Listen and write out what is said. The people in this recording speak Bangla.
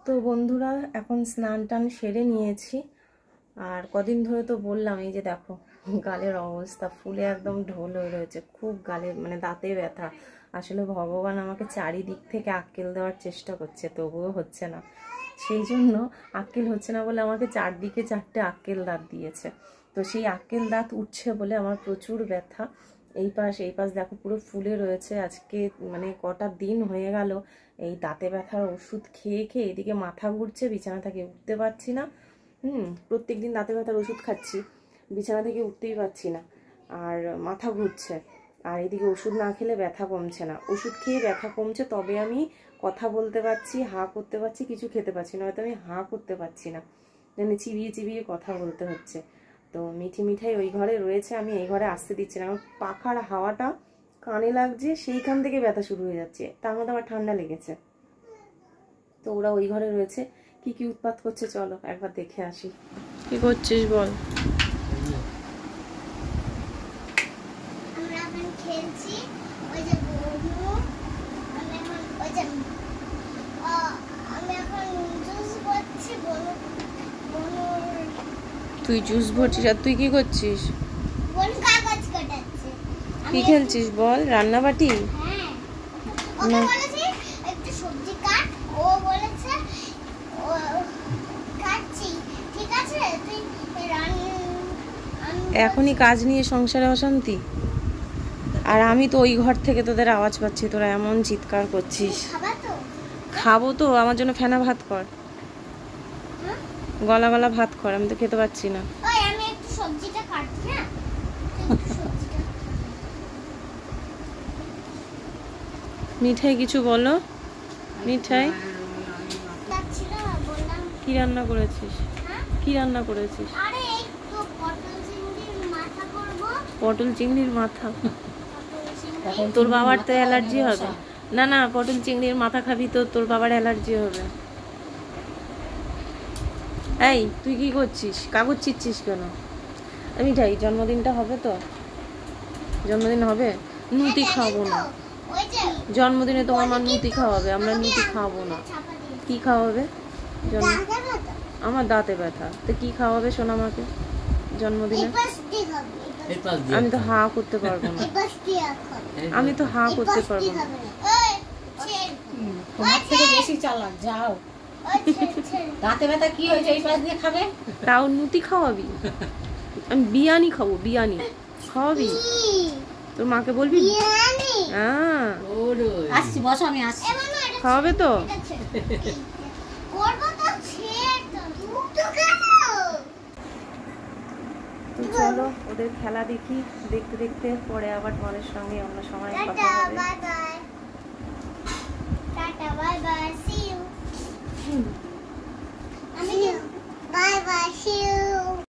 তো বন্ধুরা এখন স্নান টান সেরে নিয়েছি। আর কদিন ধরে তো বললাম, এই যে দেখো গালের অবস্থা ফুলে একদম ঢোল হয়ে রয়েছে, খুব গালের মানে দাঁতে ব্যথা। আসলে ভগবান আমাকে চারিদিক থেকে আক্কেল দেওয়ার চেষ্টা করছে, তবুও হচ্ছে না। সেই জন্য আক্কেল হচ্ছে না বলে আমাকে চারদিকে চারটে আক্কেল দাঁত দিয়েছে। তো সেই আক্কেল দাঁত উঠছে বলে আমার প্রচুর ব্যথা। এই পাশ দেখো পুরো ফুলে রয়েছে। আজকে মানে কটা দিন হয়ে গেল এই দাঁতে ব্যথার ওষুধ খেয়ে খেয়ে এদিকে মাথা ঘুরছে, বিছানা থেকে উঠতে পারছি না। প্রত্যেক দিন দাঁতে ব্যথার ওষুধ খাচ্ছি, বিছানা থেকে উঠতেই পারছি না, আর মাথা ঘুরছে। আর এদিকে ওষুধ না খেলে ব্যথা কমছে না, ওষুধ খেয়ে ব্যথা কমছে তবে আমি কথা বলতে পারছি, হাঁ করতে পারছি, কিছু খেতে পারছি না। হয়তো আমি হাঁ করতে পারছি না, মানে চিবিয়ে চিবিয়ে কথা বলতে হচ্ছে। তো মিঠাই ওই ঘরে রয়েছে, আমি এই ঘরে আসতে দিচ্ছি না, আমার পাখার হাওয়াটা কানে লাগছে, সেইখান থেকে ব্যথা শুরু হয়ে যাচ্ছে। তার মধ্যে আমার ঠান্ডা লেগেছে। তো ওরা ওই ঘরে রয়েছে, কি কি উৎপাত করছে চলো একবার দেখে আসি। কি করছিস বল? আমরা এখন খেলছি, ওই যে বনু, আমি এখন জুস করছি বনু। তুই জুস ভরছিস আর তুই কি করছিস? বনু কাগজ কাটাচ্ছে। কি খেলছিস বল? রান্নাবাটি? হ্যাঁ, ওকে বলেছি একটু সবজি কাট, ও বলেছে ও কাটছি। ঠিক আছে, তুই এখনই কাজ নিয়ে সংসারে অশান্তি। আর আমি তো ওই ঘর থেকে তোদের আওয়াজ পাচ্ছি, তোরা এমন চিৎকার করছিস। খাবো তো, আমার জন্য ফেনা ভাত কর, গলা গলা ভাত কর, আমি তো খেতে পাচ্ছি না। আমি একটু সবজিটা কাটছি না। মিঠাই কিছু বলো। মিঠাই কি রান্না করেছিস? কি রান্না করেছিস? আরে এই তো পটল চিংড়ির মাথা করব। পটল চিংড়ির মাথা? তোর বাবার তো অ্যালার্জি হবে। না না, পটল চিংড়ির মাথা খাবি তো তোর বাবার অ্যালার্জি হবে। এই তুই কি করছিস? কাগজ চিচ্ছিস কেন? মিঠাই জন্মদিনটা হবে তো? জন্মদিন হবে? নুতি খাবো না। জন্মদিনে তো আমার নুতি খাওয়াবে, আমরা নুতি খাবো না। কি খাওয়াবে? আমার দাঁতে ব্যথা, তো কি খাওয়াবে শোন আমাকে জন্মদিনে? আমি তো হাঁ করতে পারবো না, আমি তো হাঁ করতে পারবো না। তোমার থেকে বেশি চালাক, যাও। দাঁতে ব্যথা কি হয়েছে, এই পাশ দিয়ে খাবে? তাও নুতি খাওয়াবি? আমি বিরিয়ানি খাবো, বিরিয়ানি খাওয়াবি? তোর মাকে বলবি? হ্যাঁ আসছি, বসো, আমি আসছি। খাওয়াবে তো? তো চলো ওদের খেলা দেখি, দেখতে দেখতে পরে আবার তোমাদের সঙ্গে অন্য সময় কথা হবে। Tata bye bye.